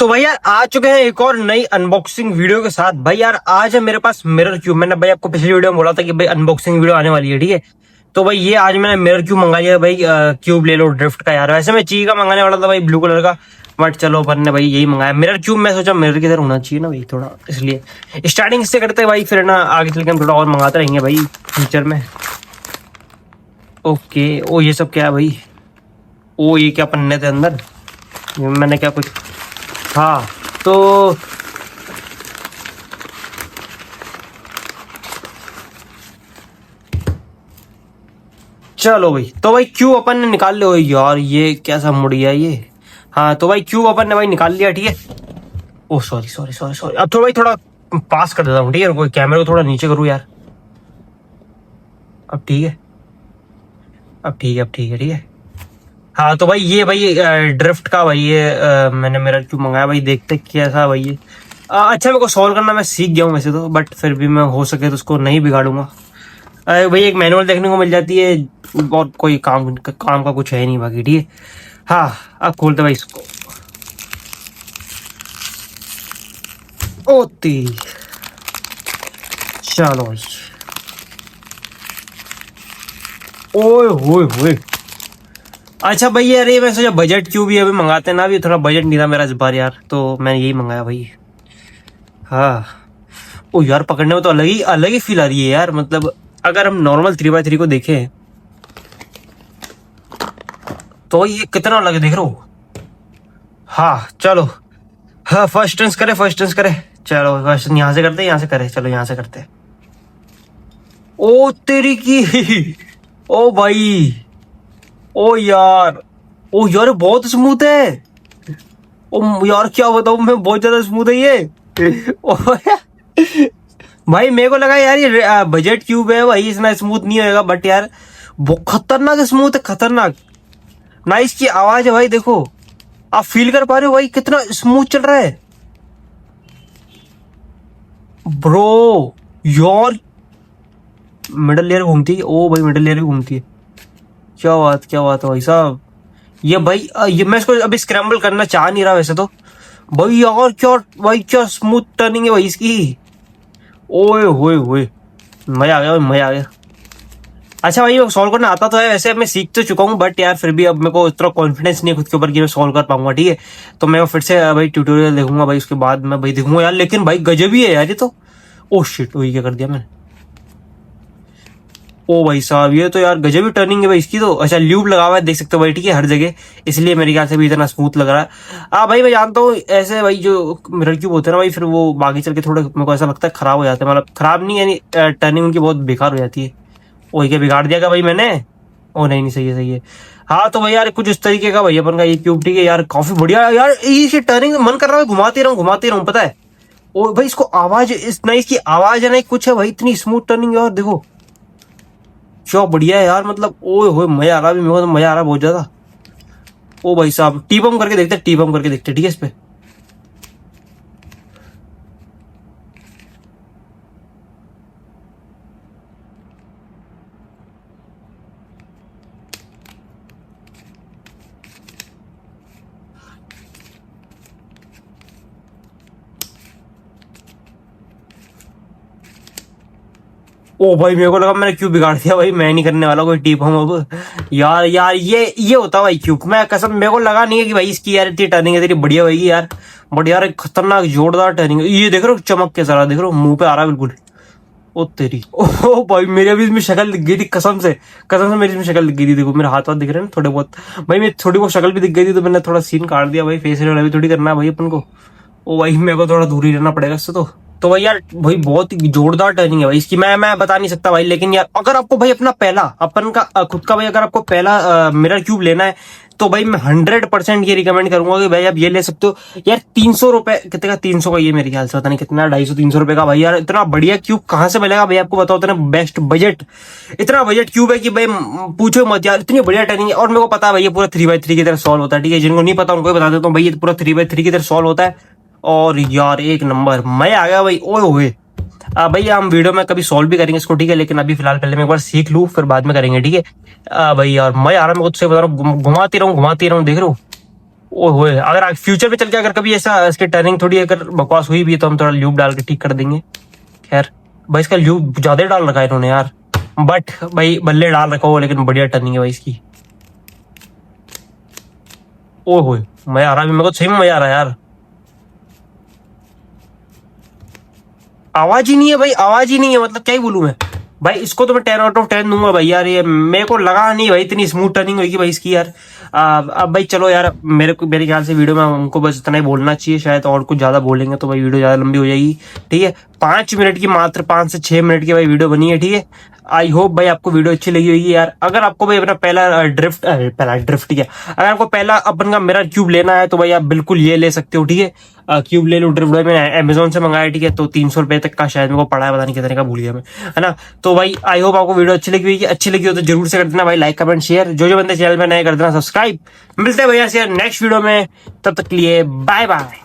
तो भाई यार आ चुके हैं एक और नई अनबॉक्सिंग वीडियो के साथ। भाई यार आज है मेरे पास मिरर क्यूब। मैंने भाई आपको पिछली वीडियो में बोला था कि भाई अनबॉक्सिंग वीडियो आने वाली है, ठीक है। तो भाई ये आज मैंने मिरर क्यूब मंगा लिया भाई। क्यूब ले लो ड्रिफ्ट का। यार वैसे मैं ची का मंगाने वाला था भाई, ब्लू कलर का, बट चलो अपन ने भाई यही मंगाया मिरर क्यूब। मैं सोचा मिरर की तरह होना चाहिए ना भाई थोड़ा, इसलिए स्टार्टिंग इससे करते हैं भाई, फिर ना आगे चल के हम थोड़ा और मंगाते रहेंगे भाई फ्यूचर में। ओके, ओ ये सब क्या है भाई? ओ ये क्या पन्ने थे अंदर? मैंने क्या कुछ, हाँ तो चलो भाई, तो भाई क्यूब अपन ने निकाल लिया। यार ये कैसा मुड़िया ये। हाँ तो भाई क्यूब अपन ने भाई निकाल लिया, ठीक है। ओ सॉरी सॉरी सॉरी सॉरी, अब थोड़ा भाई थोड़ा पास कर देता हूँ, ठीक है। कोई कैमरे को थोड़ा नीचे करूँ यार। अब ठीक है, अब ठीक है, अब ठीक है, ठीक है। हाँ तो भाई ये भाई ड्रिफ्ट का भाई ये मैंने मेरा क्यूब मंगाया भाई। देखते कैसा भाई ये। अच्छा मेरे को सॉल्व करना मैं सीख गया हूँ वैसे तो, बट फिर भी मैं हो सके तो उसको नहीं बिगाड़ूंगा। भाई एक मैनुअल देखने को मिल जाती है और कोई काम का कुछ है नहीं बाकी, ठीक है। हाँ अब खोलते भाई इसको। ओ तेरी, चलो भाई। ओए होए होए, अच्छा भाई यार ये मैं सोचा बजट क्यों भी अभी मंगाते हैं ना, अभी थोड़ा बजट नहीं था मेरा इस बार यार, तो मैंने यही मंगाया भाई। हाँ ओ यार पकड़ने में तो अलग ही फील आ रही है यार। मतलब अगर हम नॉर्मल 3x3 को देखें तो ये कितना अलग है, देख रहे हो। हाँ चलो, हाँ फर्स्ट टर्न्स करे, फर्स्ट टर्न्स करे। चलो फर्स्ट यहाँ से करते, यहाँ से करे, चलो यहाँ से करते। ओ तेरी की ओ भाई, ओ यार, ओ यार बहुत स्मूथ है। ओ यार क्या बताऊं मैं, बहुत ज्यादा स्मूथ है ये। ओ भाई मेरे को लगा यार ये बजट क्यूब है भाई, इतना स्मूथ नहीं होएगा, बट यार बहुत खतरनाक स्मूथ है, खतरनाक। ना इसकी आवाज है भाई, देखो आप फील कर पा रहे हो भाई कितना स्मूथ चल रहा है ब्रो। यार मिडल लेयर घूमती है, ओ भाई मिडल लेयर भी घूमती है। क्या बात है भाई साहब। ये भाई ये मैं इसको अभी स्क्रैम्बल करना चाह नहीं रहा वैसे तो भाई। यार क्या भाई, क्या स्मूथ टर्निंग है भाई इसकी। ओए होए होए, मजा आ गया भाई, मजा आ गया। अच्छा भाई सॉल्व करना आता तो है वैसे, मैं सीख तो चुका हूँ, बट यार फिर भी अब मेरे को इतना कॉन्फिडेंस नहीं है खुद के ऊपर कि मैं सॉल्व कर पाऊंगा, ठीक है। तो मैं फिर से भाई ट्यूटोरियल देखूंगा भाई, उसके बाद मैं भाई देखूंगा यार। लेकिन भाई गजब ही है यार ये तो। ओ शिट, वही क्या कर दिया मैंने। ओ भाई साहब ये तो यार गजब ही टर्निंग है भाई इसकी तो। अच्छा ल्यूब लगा हुआ है, देख सकते हो भाई, ठीक है, हर जगह, इसलिए मेरे ख्याल से भी इतना स्मूथ लग रहा है। हाँ भाई मैं जानता हूँ ऐसे भाई जो मिरर क्यूब होते हैं ना भाई, फिर वो आगे चल के थोड़े मेरे को ऐसा लगता है खराब हो जाते हैं। मतलब खराब नहीं यानी टर्निंग उनकी बहुत बेकार हो जाती है। ओ क्या बिगाड़ दिया क्या भाई मैंने? ओ नहीं नहीं, सही है, सही है। हाँ तो भाई यार कुछ इस तरीके का भाई अपन का ये क्यूब, ठीक है यार, काफी बढ़िया यार। ये टर्निंग मन कर रहा है, घुमाते रहूं पता है। ओ भाई इसको आवाज, इस ना इसकी आवाज है ना कुछ है भाई, इतनी स्मूथ टर्निंग यार, देखो क्या बढ़िया है यार। मतलब ओए होए मजा आ रहा है, मेरे को तो मजा आ रहा है बहुत ज्यादा। ओ भाई साहब टी पम्प करके देखते, टी पम्प करके देखते, ठीक है इस पे। ओ भाई मेरे को लगा मैंने क्यों बिगाड़ दिया भाई, मैं नहीं करने वाला कोई टीप हम अब। यार यार ये होता भाई क्यूब, मैं कसम मेरे को लगा नहीं है कि भाई इसकी यार इतनी टर्निंग है, तेरी बढ़िया होगी यार। बट यार खतरनाक जोरदार टर्निंग है ये, देख रहे हो चमक के सारा, देख रहे हो मुंह पे आ रहा है बिल्कुल। ओ तेरी, ओ भाई मेरे अभी इसमें शक्ल दिख गई थी, कसम से मेरी इसमें शक्ल दिख गई थी। देखो मेरे हाथ दिख रहे हैं ना थोड़े बहुत भाई, मेरी थोड़ी बहुत शक्ल भी दिख गई थी, तो मैंने थोड़ा सीन काट दिया भाई। फेस रिवील अभी थोड़ी करना है भाई अपन को। ओ भाई मेरे को थोड़ा दूर ही रहना पड़ेगा इससे तो भाई यार भाई बहुत ही जोरदार टर्निंग है भाई इसकी। मैं बता नहीं सकता भाई, लेकिन यार अगर आपको भाई अपना पहला अपन का खुद का भाई, अगर आपको पहला मिरर क्यूब लेना है तो भाई मैं 100% ये रिकमेंड करूंगा कि भाई आप ये ले सकते हो यार। 300 रुपए कितने का, 300 का ये मेरे ख्याल से पता नहीं कितना, 250-300 रुपए का भाई। यार इतना बढ़िया क्यूब कहाँ से मिलेगा भाई आपको बताओ, इतना बेस्ट बजट, इतना बजट क्यूब है कि भाई पूछो मत यार, इतनी बढ़िया टर्निंग है। और मेरे को पता है भाई ये पूरा 3x3 की तरह सॉल्व होता है, ठीक है। जिनको नहीं पता उनको बता देता हूँ भाई, ये पूरा 3x3 की तरह सॉल्व होता है। और यार एक नंबर मजा आ गया भाई, ओए होए। भाई हम वीडियो में कभी सॉल्व भी करेंगे इसको, ठीक है, लेकिन अभी फिलहाल पहले मैं एक बार सीख लूं फिर बाद में करेंगे, ठीक है। भाई यार मजा आ रहा है, मैं खुद से बता रहा हूँ, घुमाती रहूं, देख रहे हो। ओ होए, अगर फ्यूचर में चल के अगर कभी ऐसा इसकी टर्निंग थोड़ी अगर बकवास हुई भी है तो हम थोड़ा ल्यूब डाल के ठीक कर देंगे। खैर भाई इसका ल्यूब ज्यादा डाल रखा है इन्होंने यार, बट भाई बल्ले डाल रखा हो लेकिन बढ़िया टर्निंग है भाई इसकी। ओ होए, मजा आ रहा है मेरे को, सही में मजा आ रहा है यार। आवाज ही नहीं है भाई, आवाज ही नहीं है, मतलब क्या ही बोलूं मैं भाई। इसको तो मैं 10 आउट ऑफ 10 दूंगा भाई यार। ये मेरे को लगा नहीं भाई इतनी स्मूथ टर्निंग होगी भाई इसकी यार। अब भाई चलो यार, मेरे ख्याल से वीडियो में हमको बस इतना ही बोलना चाहिए शायद, और कुछ ज्यादा बोलेंगे तो भाई वीडियो ज्यादा लंबी हो जाएगी। ठीक है, 5 मिनट की, मात्र 5 से 6 मिनट की भाई वीडियो बनी है। ठीक है, आई होप भाई आपको वीडियो अच्छी लगी होगी यार। अगर आपको भाई अपना पहला ड्रिफ्ट क्या, अगर आपको पहला अपन का मिरर क्यूब लेना है तो भाई आप बिल्कुल ये ले सकते हो। ठीक है, क्यूब ले लो ड्रिफ्ट। मैंने अमेजोन से मंगाया, ठीक है, तो 300 रुपए तक का शायद मेरे को पड़ा है, पता नहीं कितने का भूल गया मैं, है ना। तो भाई आई होप आपको वीडियो अच्छी लगी होगी। अच्छी लगी हो तो जरूर से कर देना भाई लाइक कमेंट शेयर। जो बंदे चैनल पे नए कर देना सब्सक्राइब। मिलते हैं भैया से नेक्स्ट वीडियो में, तब तक के लिए बाय बाय।